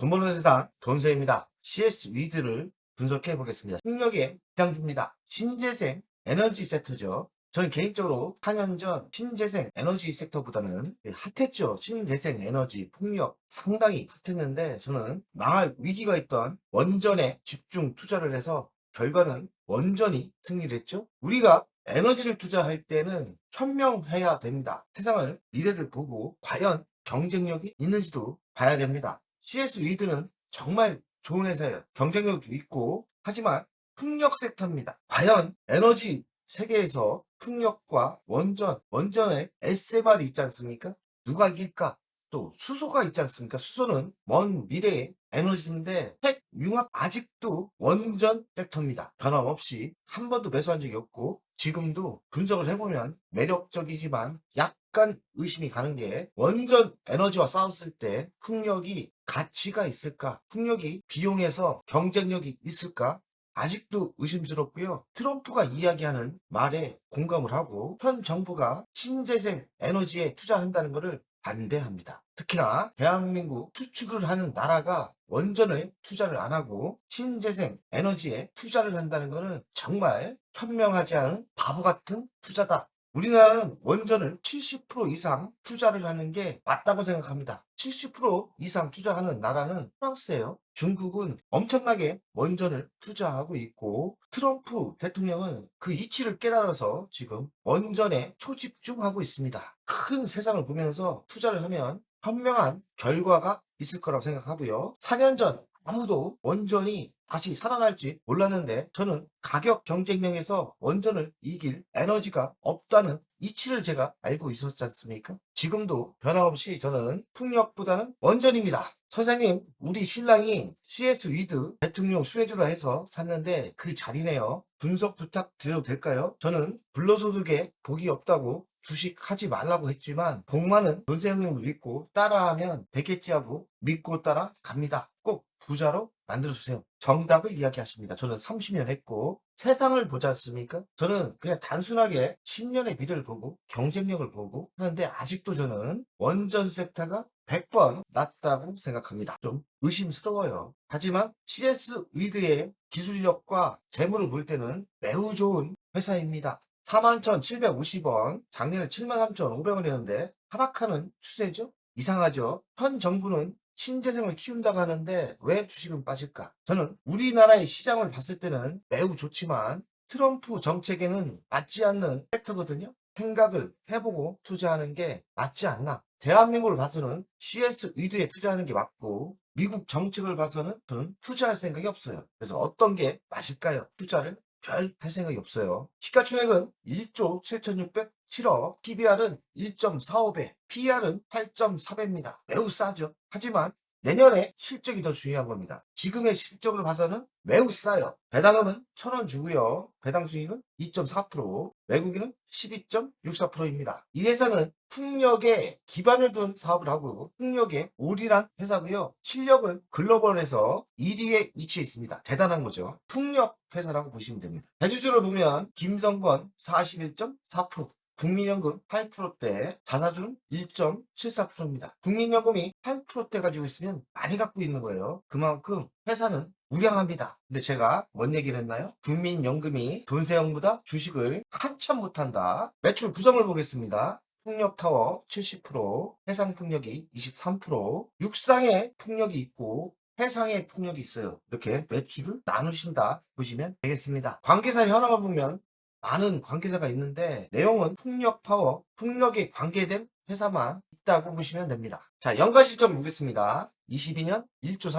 돈 버는 세상 돈세입니다. CS 위드를 분석해 보겠습니다. 풍력의 기상주입니다. 신재생 에너지 섹터죠. 저는 개인적으로 4년 전 신재생 에너지 섹터보다는 핫했죠. 신재생 에너지 풍력 상당히 핫했는데 저는 망할 위기가 있던 원전에 집중 투자를 해서 결과는 원전이 승리를 했죠. 우리가 에너지를 투자할 때는 현명해야 됩니다. 세상을 미래를 보고 과연 경쟁력이 있는지도 봐야 됩니다. CS 위드는 정말 좋은 회사예요. 경쟁력도 있고 하지만 풍력 섹터입니다. 과연 에너지 세계에서 풍력과 원전의 SMR이 있지 않습니까? 누가 이길까? 또 수소가 있지 않습니까? 수소는 먼 미래의 에너지인데 핵 융합 아직도 원전 섹터입니다. 변함없이 한 번도 매수한 적이 없고 지금도 분석을 해보면 매력적이지만 약간 의심이 가는 게 원전 에너지와 싸웠을 때 풍력이 가치가 있을까? 풍력이 비용에서 경쟁력이 있을까? 아직도 의심스럽고요. 트럼프가 이야기하는 말에 공감을 하고 현 정부가 신재생 에너지에 투자한다는 것을 반대합니다. 특히나 대한민국 수출을 하는 나라가 원전을 투자를 안 하고 신재생 에너지에 투자를 한다는 것은 정말 현명하지 않은 바보 같은 투자다. 우리나라는 원전을 70% 이상 투자를 하는 게 맞다고 생각합니다. 70% 이상 투자하는 나라는 프랑스예요. 중국은 엄청나게 원전을 투자하고 있고 트럼프 대통령은 그 이치를 깨달아서 지금 원전에 초집중하고 있습니다. 큰 세상을 보면서 투자를 하면 현명한 결과가 있을 거라고 생각하고요. 4년 전 아무도 원전이 다시 살아날지 몰랐는데 저는 가격 경쟁력에서 원전을 이길 에너지가 없다는 이치를 제가 알고 있었지 않습니까? 지금도 변함없이 저는 풍력보다는 원전입니다. 선생님, 우리 신랑이 CS 위드 대통령 수혜주라 해서 샀는데 그 자리네요. 분석 부탁드려도 될까요? 저는 불로소득에 복이 없다고 주식하지 말라고 했지만 복 많은 돈세 형님을 믿고 따라하면 되겠지 하고 믿고 따라갑니다. 꼭 부자로 만들어주세요. 정답을 이야기하십니다. 저는 30년 했고 세상을 보지 않습니까? 저는 그냥 단순하게 10년의 미래를 보고 경쟁력을 보고 하는데 아직도 저는 원전 섹터가 100번 낫다고 생각합니다. 좀 의심스러워요. 하지만 CS 위드의 기술력과 재물을 볼 때는 매우 좋은 회사입니다. 41,750원, 작년에 73,500원이었는데 하락하는 추세죠? 이상하죠? 현 정부는 신재생을 키운다고 하는데 왜 주식은 빠질까? 저는 우리나라의 시장을 봤을 때는 매우 좋지만 트럼프 정책에는 맞지 않는 섹터거든요. 생각을 해보고 투자하는 게 맞지 않나? 대한민국을 봐서는 CS 위드에 투자하는 게 맞고 미국 정책을 봐서는 저는 투자할 생각이 없어요. 그래서 어떤 게 맞을까요? 투자를 별 할 생각이 없어요. 시가총액은 1조 7,607억, PBR은 1.45배, PER은 8.4배입니다. 매우 싸죠. 하지만 내년에 실적이 더 중요한 겁니다. 지금의 실적을 봐서는 매우 싸요. 배당금은 1,000원 주고요. 배당 수익은 2.4%, 외국인은 12.64%입니다. 이 회사는 풍력에 기반을 둔 사업을 하고 풍력에 올인한 회사고요. 실력은 글로벌에서 1위에 위치해 있습니다. 대단한 거죠. 풍력 회사라고 보시면 됩니다. 대주주를 보면 김성건 41.4%, 국민연금 8%대, 자사주는 1.74%입니다. 국민연금이 8%대 가지고 있으면 많이 갖고 있는 거예요. 그만큼 회사는 우량합니다. 근데 제가 뭔 얘기를 했나요? 국민연금이 돈세형보다 주식을 한참 못한다. 매출 구성을 보겠습니다. 풍력타워 70%, 해상풍력이 23%, 육상에 풍력이 있고 해상에 풍력이 있어요. 이렇게 매출을 나누신다 보시면 되겠습니다. 관계사 현황을 보면 많은 관계사가 있는데 내용은 풍력파워, 풍력에 관계된 회사만 있다고 보시면 됩니다. 자, 연간 실적 보겠습니다. 22년 1조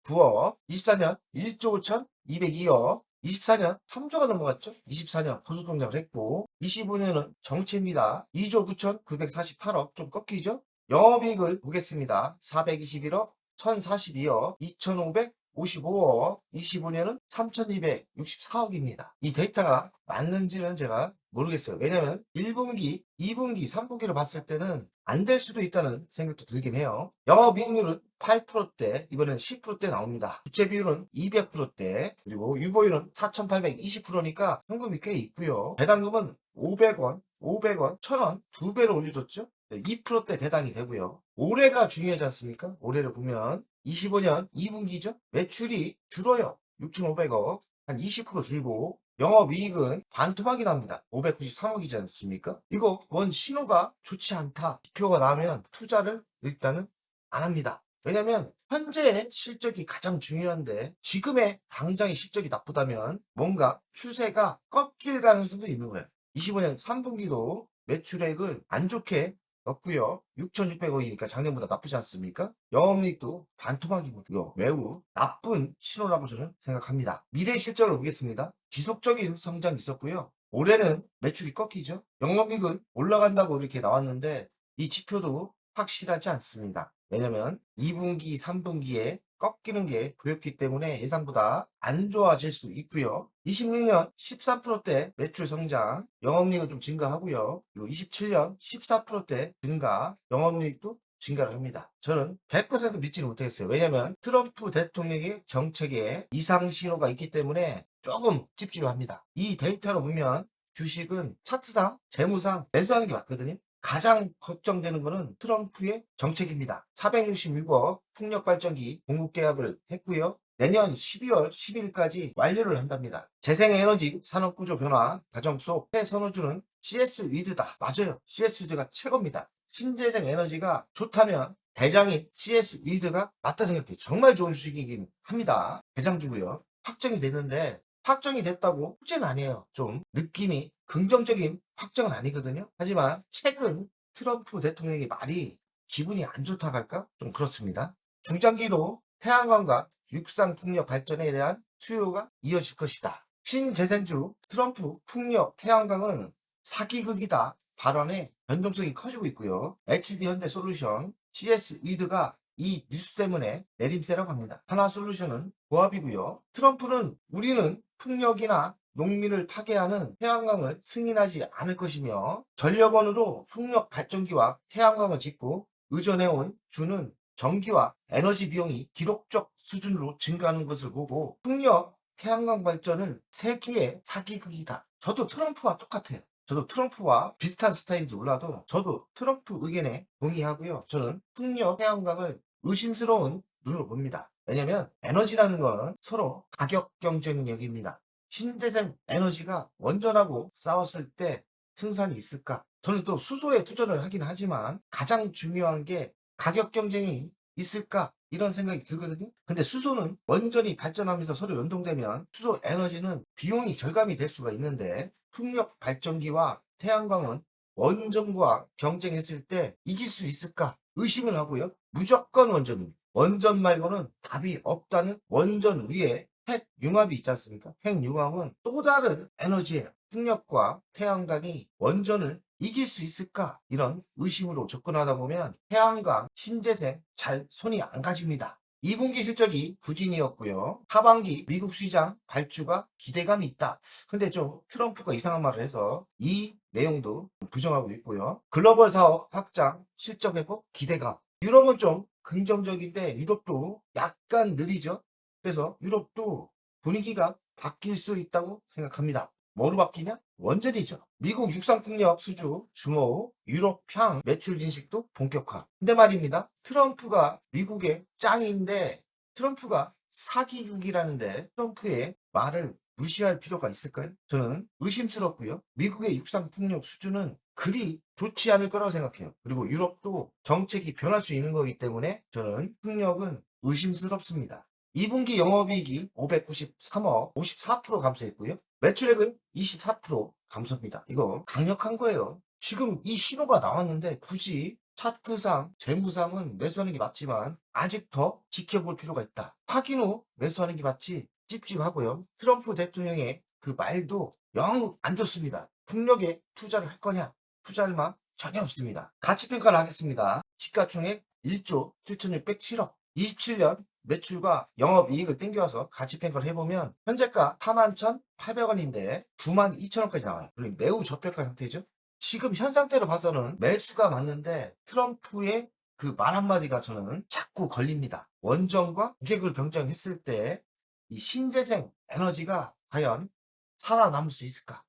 3,749억, 24년 1조 5,202억, 24년 3조가 넘어갔죠? 24년 고속동작을 했고 25년은 정체입니다. 2조 9,948억 좀 꺾이죠? 영업이익을 보겠습니다. 421억, 1,042억, 2,555억, 25년은 3,264억입니다. 이 데이터가 맞는지는 제가 모르겠어요. 왜냐면 1분기, 2분기, 3분기를 봤을 때는 안 될 수도 있다는 생각도 들긴 해요. 영업이익률은 8%대, 이번엔 10%대 나옵니다. 부채 비율은 200%대, 그리고 유보율은 4,820%니까 현금이 꽤 있고요. 배당금은 500원, 500원, 1,000원, 2배로 올려줬죠? 2%대 배당이 되고요. 올해가 중요하지 않습니까? 올해를 보면 25년 2분기죠. 매출이 줄어요. 6,500억, 한 20% 줄고 영업이익은 반토막이 납니다. 593억이지 않습니까? 이거 원 신호가 좋지 않다. 지표가 나오면 투자를 일단은 안 합니다. 왜냐면 현재의 실적이 가장 중요한데 지금의 당장의 실적이 나쁘다면 뭔가 추세가 꺾일 가능성도 있는 거예요. 25년 3분기도 매출액을 안 좋게 넣고요. 6,600억이니까 작년보다 나쁘지 않습니까? 영업이익도 반토막이고 이거 매우 나쁜 신호라고 저는 생각합니다. 미래 실적을 보겠습니다. 지속적인 성장이 있었고요. 올해는 매출이 꺾이죠. 영업이익은 올라간다고 이렇게 나왔는데 이 지표도 확실하지 않습니다. 왜냐면 2분기, 3분기에 꺾이는 게 보였기 때문에 예상보다 안 좋아질 수 있고요. 26년 14%대 매출 성장, 영업이익은 좀 증가하고요. 그리고 27년 14%대 증가, 영업이익도 증가를 합니다. 저는 100% 믿지는 못하겠어요. 왜냐면 트럼프 대통령의 정책에 이상 신호가 있기 때문에 조금 찝찝합니다. 이 데이터로 보면 주식은 차트상, 재무상 매수하는 게 맞거든요. 가장 걱정되는 것은 트럼프의 정책입니다. 466억 풍력발전기 공급 계약을 했고요. 내년 12월 10일까지 완료를 한답니다. 재생에너지 산업구조 변화 과정 속 최선호주는 CS 위드다. 맞아요. CS 위드가 최고입니다. 신재생 에너지가 좋다면 대장이 CS 위드가 맞다 생각해요. 정말 좋은 주식이긴 합니다. 대장주고요. 확정이 됐는데 확정이 됐다고 숙제는 아니에요. 좀 느낌이 긍정적인 확정은 아니거든요. 하지만 최근 트럼프 대통령의 말이 기분이 안 좋다고 할까? 좀 그렇습니다. 중장기로 태양광과 육상 풍력 발전에 대한 수요가 이어질 것이다. 신재생주 트럼프 풍력 태양광은 사기극이다 발언에 변동성이 커지고 있고요. HD현대솔루션 CS 위드가 이 뉴스 때문에 내림세라고 합니다. 하나솔루션은 고압이고요. 트럼프는 우리는 풍력이나 농민을 파괴하는 태양광을 승인하지 않을 것이며 전력원으로 풍력 발전기와 태양광을 짓고 의존해온 주는 전기와 에너지 비용이 기록적 수준으로 증가하는 것을 보고 풍력, 태양광 발전은 세계의 사기극이다. 저도 트럼프와 똑같아요. 저도 트럼프와 비슷한 스타일인지 몰라도 저도 트럼프 의견에 동의하고요. 저는 풍력, 태양광을 의심스러운 눈으로 봅니다. 왜냐면 에너지라는 건 서로 가격 경쟁력입니다. 신재생 에너지가 원전하고 싸웠을 때 승산이 있을까? 저는 또 수소에 투자를 하긴 하지만 가장 중요한 게 가격 경쟁이 있을까? 이런 생각이 들거든요. 근데 수소는 원전이 발전하면서 서로 연동되면 수소 에너지는 비용이 절감이 될 수가 있는데 풍력 발전기와 태양광은 원전과 경쟁했을 때 이길 수 있을까? 의심을 하고요. 무조건 원전입니다. 원전 말고는 답이 없다는 원전 위에 핵융합이 있지 않습니까? 핵융합은 또 다른 에너지예요. 풍력과 태양광이 원전을 이길 수 있을까? 이런 의심으로 접근하다 보면 태양광, 신재생 잘 손이 안 가집니다. 2분기 실적이 부진이었고요. 하반기 미국 시장 발주가 기대감이 있다. 근데 좀 트럼프가 이상한 말을 해서 이 내용도 부정하고 있고요. 글로벌 사업 확장, 실적 회복, 기대감. 유럽은 좀 긍정적인데 유럽도 약간 느리죠. 그래서 유럽도 분위기가 바뀔 수 있다고 생각합니다. 뭐로 바뀌냐? 원전이죠. 미국 육상풍력 수주 주목, 유럽 향 매출 인식도 본격화. 근데 말입니다. 트럼프가 미국의 짱인데 트럼프가 사기극이라는데 트럼프의 말을 무시할 필요가 있을까요? 저는 의심스럽고요. 미국의 육상풍력 수주는 그리 좋지 않을 거라고 생각해요. 그리고 유럽도 정책이 변할 수 있는 거기 때문에 저는 풍력은 의심스럽습니다. 2분기 영업이익이 593억, 54% 감소했고요. 매출액은 24% 감소입니다. 이거 강력한 거예요. 지금 이 신호가 나왔는데 굳이 차트상, 재무상은 매수하는 게 맞지만 아직 더 지켜볼 필요가 있다. 확인 후 매수하는 게 맞지 찝찝하고요. 트럼프 대통령의 그 말도 영 안 좋습니다. 풍력에 투자를 할 거냐? 투자할 마 전혀 없습니다. 가치평가를 하겠습니다. 시가총액 1조 7,607억. 27년 매출과 영업이익을 땡겨와서 가치평가를 해보면 현재가 41,800원인데 92,000원까지 나와요. 매우 저평가 상태죠. 지금 현 상태로 봐서는 매수가 맞는데 트럼프의 그 말 한마디가 저는 자꾸 걸립니다. 원전과 고객을 경쟁했을 때 이 신재생 에너지가 과연 살아남을 수 있을까?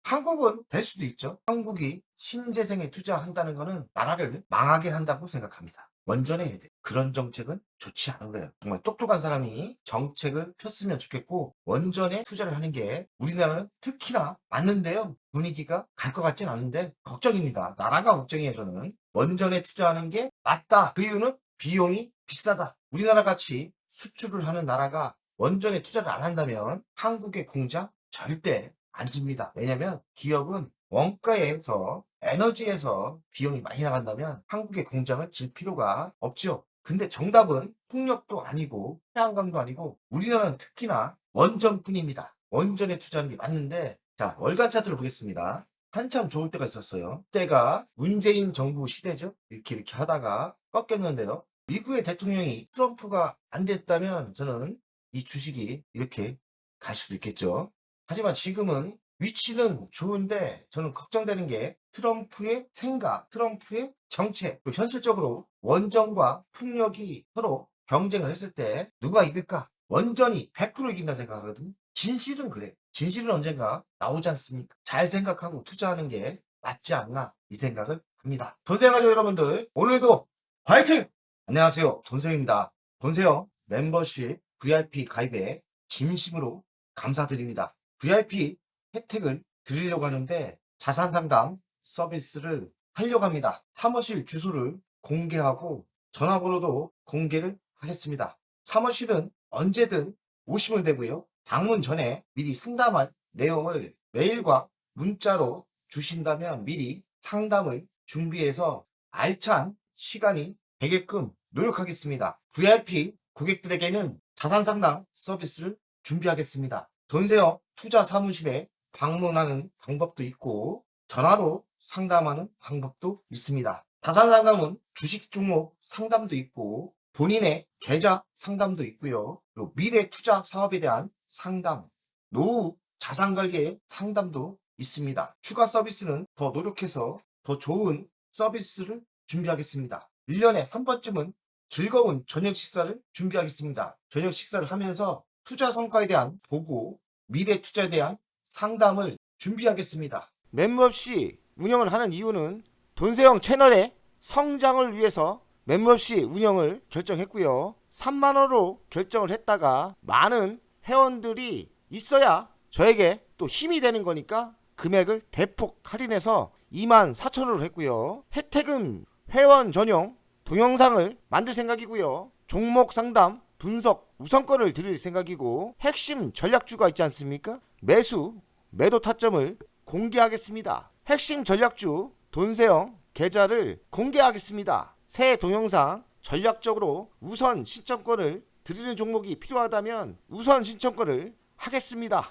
한국은 될 수도 있죠. 한국이 신재생에 투자한다는 것은 나라를 망하게 한다고 생각합니다. 원전에 해야 돼. 그런 정책은 좋지 않은 거예요. 정말 똑똑한 사람이 정책을 폈으면 좋겠고 원전에 투자를 하는 게 우리나라는 특히나 맞는데요. 분위기가 갈 것 같진 않은데 걱정입니다. 나라가 걱정이에요. 저는 원전에 투자하는 게 맞다. 그 이유는 비용이 비싸다. 우리나라 같이 수출을 하는 나라가 원전에 투자를 안 한다면 한국의 공장 절대 안 집니다. 왜냐면 기업은 원가에서 에너지에서 비용이 많이 나간다면 한국의 공장을 질 필요가 없죠. 근데 정답은 풍력도 아니고 태양광도 아니고 우리나라는 특히나 원전뿐입니다. 원전에 투자하는 게 맞는데 자 월간 차트를 보겠습니다. 한참 좋을 때가 있었어요. 그때가 문재인 정부 시대죠. 이렇게 하다가 꺾였는데요. 미국의 대통령이 트럼프가 안 됐다면 저는 이 주식이 이렇게 갈 수도 있겠죠. 하지만 지금은 위치는 좋은데 저는 걱정되는 게 트럼프의 생각, 트럼프의 정책, 그리고 현실적으로 원전과 풍력이 서로 경쟁을 했을 때 누가 이길까? 원전이 100% 이긴다 생각하거든요. 진실은 그래. 진실은 언젠가 나오지 않습니까? 잘 생각하고 투자하는 게 맞지 않나 이 생각을 합니다. 돈세가족 여러분들 오늘도 화이팅! 안녕하세요. 돈세입니다. 돈세요 멤버십 VIP 가입에 진심으로 감사드립니다. VIP 혜택을 드리려고 하는데 자산상담 서비스를 하려고 합니다. 사무실 주소를 공개하고 전화번호도 공개를 하겠습니다. 사무실은 언제든 오시면 되고요. 방문 전에 미리 상담할 내용을 메일과 문자로 주신다면 미리 상담을 준비해서 알찬 시간이 되게끔 노력하겠습니다. VIP 고객들에게는 자산상담 서비스를 준비하겠습니다. 돈세요 투자 사무실에 방문하는 방법도 있고 전화로 상담하는 방법도 있습니다. 자산상담은 주식 종목 상담도 있고 본인의 계좌 상담도 있고요. 그리고 미래 투자 사업에 대한 상담, 노후 자산관리의 상담도 있습니다. 추가 서비스는 더 노력해서 더 좋은 서비스를 준비하겠습니다. 1년에 한 번쯤은 즐거운 저녁 식사를 준비하겠습니다. 저녁 식사를 하면서 투자 성과에 대한 보고, 미래 투자에 대한 상담을 준비하겠습니다. 멤버십 운영을 하는 이유는 돈세형 채널의 성장을 위해서 멤버십 운영을 결정했고요. 3만원으로 결정을 했다가 많은 회원들이 있어야 저에게 또 힘이 되는 거니까 금액을 대폭 할인해서 24,000원으로 했고요. 혜택은 회원 전용 동영상을 만들 생각이고요. 종목 상담, 분석, 우선권을 드릴 생각이고 핵심 전략주가 있지 않습니까? 매수, 매도 타점을 공개하겠습니다. 핵심 전략주 돈세형 계좌를 공개하겠습니다. 새 동영상 전략적으로 우선 신청권을 드리는 종목이 필요하다면 우선 신청권을 하겠습니다.